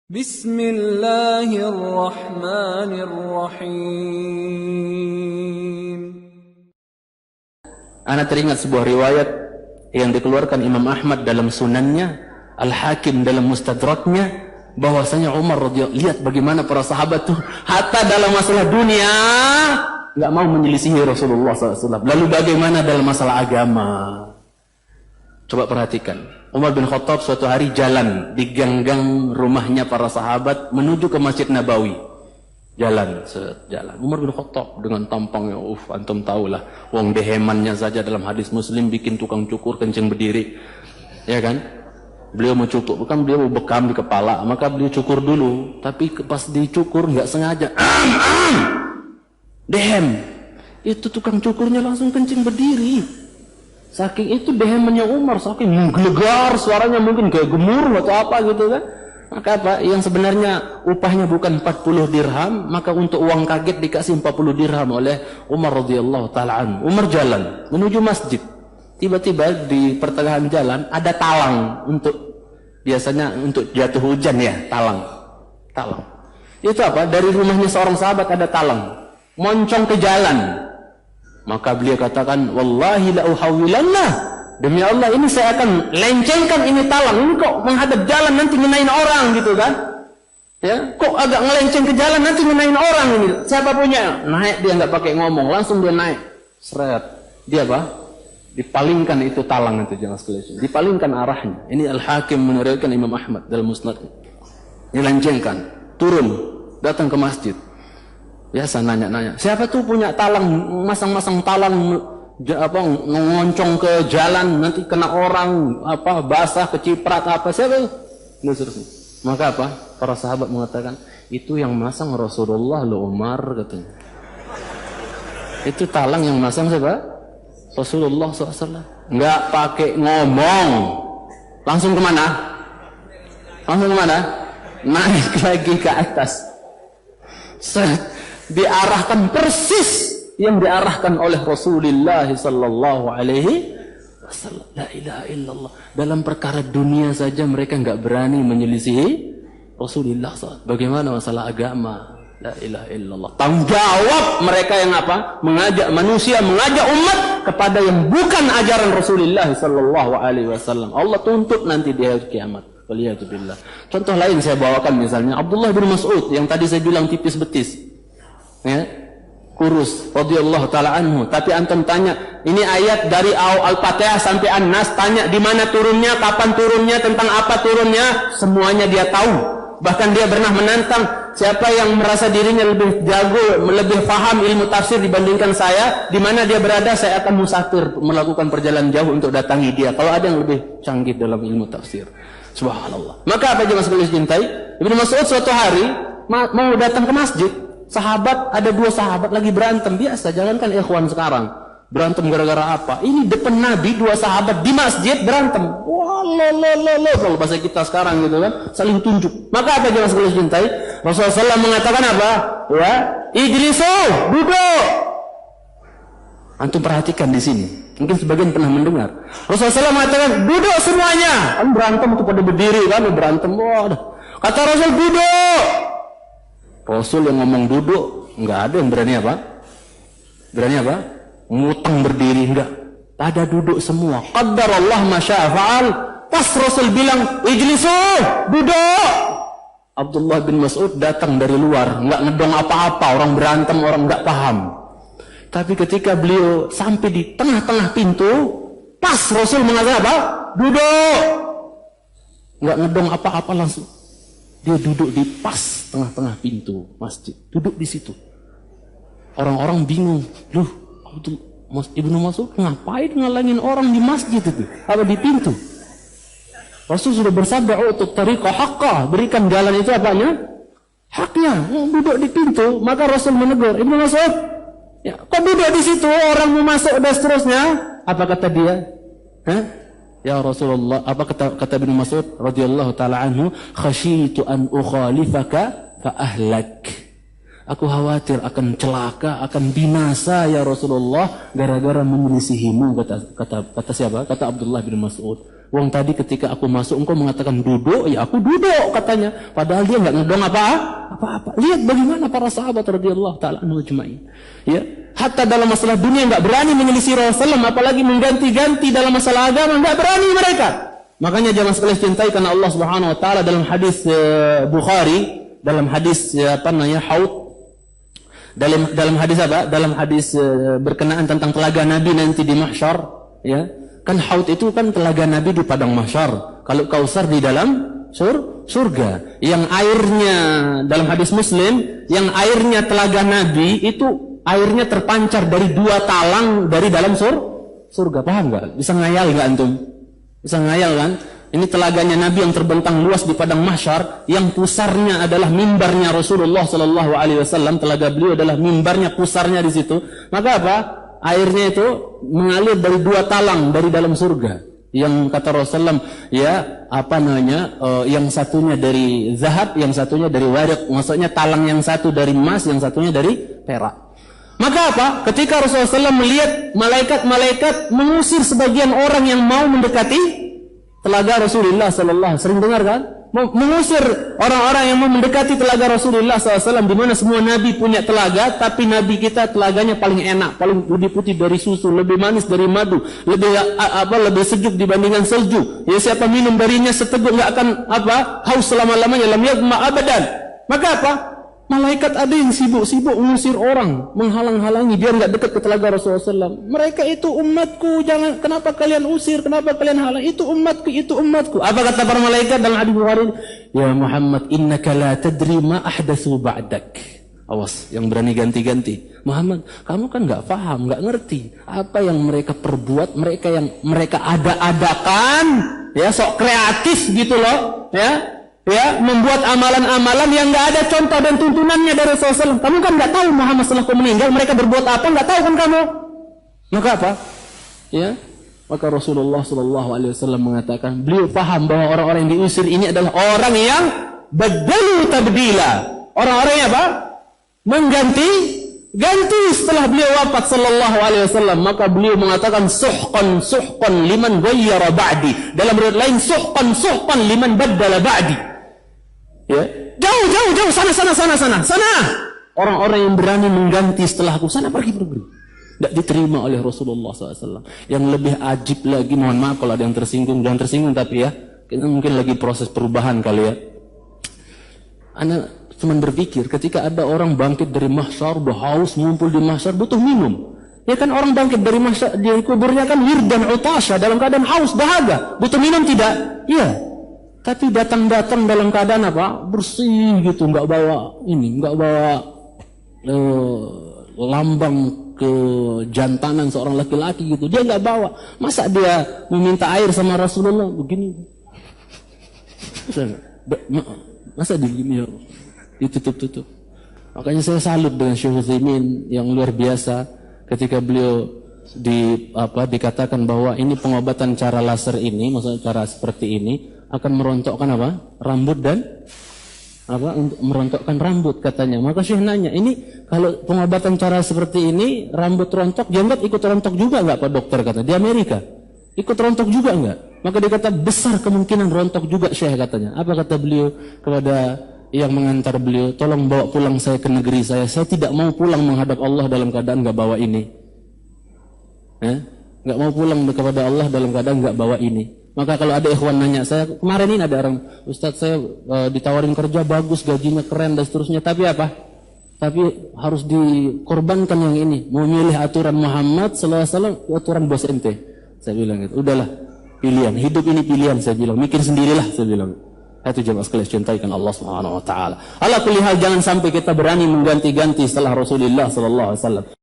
Bismillahirrahmanirrahim. Ana teringat sebuah riwayat yang dikeluarkan Imam Ahmad dalam sunannya, Al-Hakim dalam mustadraknya, bahwasanya Umar radhiyallahu, lihat bagaimana para sahabat tuh hatta dalam masalah dunia nggak mau menyelisihi Rasulullah SAW. Lalu bagaimana dalam masalah agama? Coba perhatikan. Umar bin Khattab suatu hari jalan di gang-gang rumahnya para sahabat menuju ke Masjid Nabawi. Jalan. Umar bin Khattab dengan tampangnya, antum tahulah, wong dehemannya saja dalam hadis Muslim bikin tukang cukur kencing berdiri. Ya kan? Beliau mau cukur, bukan beliau mau bekam di kepala, maka beliau cukur dulu. Tapi pas dicukur nggak sengaja, dehem. Itu tukang cukurnya langsung kencing berdiri. Saking itu dehemannya Umar, saking menggelegar, suaranya mungkin kayak gemuruh atau apa gitu kan. Maka apa? Yang sebenarnya upahnya bukan 40 dirham, maka untuk uang kaget dikasih 40 dirham oleh Umar radhiyallahu taala anhu. Umar jalan menuju masjid. Tiba-tiba di pertengahan jalan ada talang untuk, biasanya untuk jatuh hujan ya, talang. Itu apa? Dari rumahnya seorang sahabat ada talang. Moncong ke jalan. Maka beliau katakan, wallahi la uhawilanna, demi Allah ini saya akan lencengkan ini talang. Ini kok menghadap jalan nanti ngenain orang gitu kan? Ya, kok agak ngelenceng ke jalan nanti ngenain orang ini. Siapa punya? Naik dia nggak pakai ngomong, langsung dia naik. Seret. Dia apa? Dipalingkan itu talang itu, jangan sekalian. Dipalingkan arahnya. Ini Al-Hakim meneriwayatkan Imam Ahmad dalam Musnad. Dilencengkan, turun, datang ke masjid. Biasa nanya-nanya, siapa tuh punya talang, masang-masang talang apa ngoncong ke jalan nanti kena orang apa basah keciprat apa, siapa itu? Maka apa? Para sahabat mengatakan, itu yang masang Rasulullah lo Umar, katanya. Itu talang yang masang siapa? Rasulullah SAW. Nggak pakai ngomong, langsung kemana? Naik lagi ke atas. Diarahkan persis yang diarahkan oleh Rasulullah sallallahu alaihi wasallam. La ilaha illallah. Dalam perkara dunia saja mereka enggak berani menyelisihi Rasulullah SAW. Bagaimana masalah agama? La ilaha illallah. Tanggung jawab mereka yang apa? Mengajak manusia, mengajak umat kepada yang bukan ajaran Rasulullah sallallahu alaihi wasallam. Allah tuntut nanti di hari kiamat. Waliyatubillah. Contoh lain saya bawakan misalnya Abdullah bin Mas'ud yang tadi saya bilang tipis betis. Ya, kurus radhiyallahu taala anhu. Tapi antum tanya, ini ayat dari Al-Fatihah sampai An-Nas, tanya di mana turunnya, kapan turunnya, tentang apa turunnya, semuanya dia tahu. Bahkan dia pernah menantang, siapa yang merasa dirinya lebih jago, lebih paham ilmu tafsir dibandingkan saya, di mana dia berada, saya akan musafir melakukan perjalanan jauh untuk datangi dia. Kalau ada yang lebih canggih dalam ilmu tafsir. Subhanallah. Maka apa jemaah sekalian cintai? Ibnu Mas'ud suatu hari mau datang ke masjid. Sahabat, ada dua sahabat lagi berantem. Biasa, jangankan ikhwan sekarang berantem gara-gara apa. Ini depan Nabi, dua sahabat di masjid berantem. Wah, kalau bahasa kita sekarang gitu kan, saling tunjuk. Maka apa jemaah sekalian cintai? Rasulullah SAW mengatakan apa? Ya, ijlisu, duduk. Antum perhatikan di sini. Mungkin sebagian pernah mendengar. Rasulullah SAW mengatakan, duduk semuanya. Kan berantem itu pada berdiri kan, berantem. Wah, kata Rasul, duduk. Rasul yang ngomong duduk, nggak ada yang berani apa? Ngutang berdiri, enggak. Pada duduk semua. Qaddarallah masya'a fa'al. Pas Rasul bilang, ijlisu, duduk. Abdullah bin Mas'ud datang dari luar, nggak ngedong apa-apa, orang berantem, orang nggak paham. Tapi ketika beliau sampai di tengah-tengah pintu, pas Rasul mengatakan apa? Duduk. Nggak ngedong apa-apa langsung. Dia duduk di pas tengah-tengah pintu masjid. Duduk di situ. Orang-orang bingung. Loh, Ibnu Mas'ud ngapain ngalangin orang di masjid itu? Apa di pintu? Rasul sudah bersabda, untuk tariqah haqqah. Berikan jalan itu apanya? Haknya. Duduk di pintu. Maka Rasul menegur, Ibnu Mas'ud, ya, kok duduk di situ? Orang mau masuk dan seterusnya. Apa kata dia? Ya Rasulullah, apa kata Ibnu Mas'ud radhiyallahu taala anhu, khasyitu an ukhalifaka fa ahlak. Aku khawatir akan celaka, akan binasa ya Rasulullah gara-gara menyelisihimu, kata siapa? Kata Abdullah bin Mas'ud. Wong tadi ketika aku masuk engkau mengatakan duduk, ya aku duduk katanya. Padahal dia nggak ngedong apa-apa. Lihat bagaimana para sahabat radhiyallahu taala anhum ajma'in. Ya, hatta dalam masalah dunia nggak berani menyelisih Rasulullah, apalagi mengganti-ganti dalam masalah agama, nggak berani mereka. Makanya jamaah sekalian cintai karena Allah Subhanahu wa taala dalam hadis Bukhari, dalam hadis Haud, dalam hadis apa? Dalam hadis berkenaan tentang telaga Nabi nanti di mahsyar, ya. Kan Haud itu kan telaga Nabi di padang mahsyar. Kalau Kausar di dalam surga. Yang airnya dalam hadis Muslim, yang airnya telaga Nabi itu airnya terpancar dari 2 talang dari dalam surga. Paham nggak? Bisa ngayal nggak antum? Bisa ngayal kan? Ini telaganya Nabi yang terbentang luas di padang mahsyar, yang pusarnya adalah mimbarnya Rasulullah sallallahu alaihi wasallam. Telaga beliau adalah mimbarnya, pusarnya di situ. Maka apa? Airnya itu mengalir dari 2 talang dari dalam surga. Yang kata Rasulullah, ya yang satunya dari zahab, yang satunya dari warik. Maksudnya talang yang satu dari emas, yang satunya dari perak. Maka apa? Ketika Rasulullah SAW melihat malaikat-malaikat mengusir sebagian orang yang mau mendekati telaga Rasulullah SAW. Sering dengar kan? Mengusir orang-orang yang mau mendekati telaga Rasulullah SAW, di mana semua Nabi punya telaga, tapi Nabi kita telaganya paling enak, paling lebih putih dari susu, lebih manis dari madu, lebih sejuk dibandingkan salju. Ya, siapa minum darinya seteguk nggak akan haus selama-lamanya, lam yadma abadan. Maka apa? Malaikat ada yang sibuk-sibuk mengusir orang, menghalang-halangi biar nggak dekat ke telaga Rasulullah SAW. Mereka itu umatku, jangan, kenapa kalian usir, kenapa kalian halang? Itu umatku, itu umatku. Apa kata para malaikat dalam hadis Bukhari? Ya Muhammad, innaka la tadri ma ahdatsu ba'dak. Awas, yang berani ganti-ganti. Muhammad, kamu kan nggak paham, nggak ngerti apa yang mereka perbuat, mereka ada-adakan, ya, sok kreatif gitu loh, ya, membuat amalan-amalan yang nggak ada contoh dan tuntunannya dari Rasulullah. Kamu kan nggak tahu Muhammad setelah kamu meninggal mereka berbuat apa, nggak tahu kan kamu? Maka apa? Ya, maka Rasulullah SAW mengatakan, beliau paham bahwa orang-orang yang diusir ini adalah orang yang badalu tabdila. Orang-orang yang apa? Ganti setelah beliau wafat sallallahu alaihi wasallam. Maka beliau mengatakan suhqan liman ghayyara ba'di. Dalam riwayat lain suhqan liman baddala ba'di. Ya, jauh sana. Orang-orang yang berani mengganti setelahku, sana pergi. Tidak diterima oleh Rasulullah SAW. Yang lebih ajib lagi, mohon maaf kalau ada yang tersinggung, jangan tersinggung, tapi ya, mungkin lagi proses perubahan kali ya. Ana cuma berpikir, ketika ada orang bangkit dari mahsyar, udah haus, ngumpul di mahsyar, butuh minum. Ya kan, orang bangkit dari mahsyar, di kuburnya kan wirdan utasha, dalam keadaan haus, dahaga. Butuh minum tidak? Iya. Tapi datang dalam keadaan apa? Bersih gitu, nggak bawa lambang kejantanan seorang laki-laki gitu. Dia nggak bawa. Masa dia meminta air sama Rasulullah begini? Masa begini ya? Ditutup. Makanya saya salut dengan Syekh Utsaimin yang luar biasa ketika beliau dikatakan bahwa ini pengobatan cara laser ini, maksudnya cara seperti ini akan merontokkan apa? Rambut dan untuk merontokkan rambut katanya. Maka Syekh nanya, ini kalau pengobatan cara seperti ini rambut rontok, jenggot ikut rontok juga enggak Pak dokter, kata di Amerika? Ikut rontok juga enggak? Maka dia kata besar kemungkinan rontok juga Syekh katanya. Apa kata beliau kepada yang mengantar beliau? Tolong bawa pulang saya ke negeri saya. Saya tidak mau pulang menghadap Allah dalam keadaan enggak bawa ini. Enggak mau pulang kepada Allah dalam keadaan enggak bawa ini. Maka kalau ada ikhwan nanya, saya kemarin ini ada orang, Ustadz saya ditawarin kerja bagus, gajinya keren dan seterusnya, tapi apa? Tapi harus dikorbankan yang ini, mau milih aturan Muhammad SAW, aturan bos ente. Saya bilang gitu, udahlah, pilihan, hidup ini pilihan, saya bilang, mikir sendirilah, saya bilang. Itu jemaah sekalian, cintaikan Allah Subhanahu Wa Taala. Ala kulli hal, jangan sampai kita berani mengganti-ganti setelah Rasulullah SAW.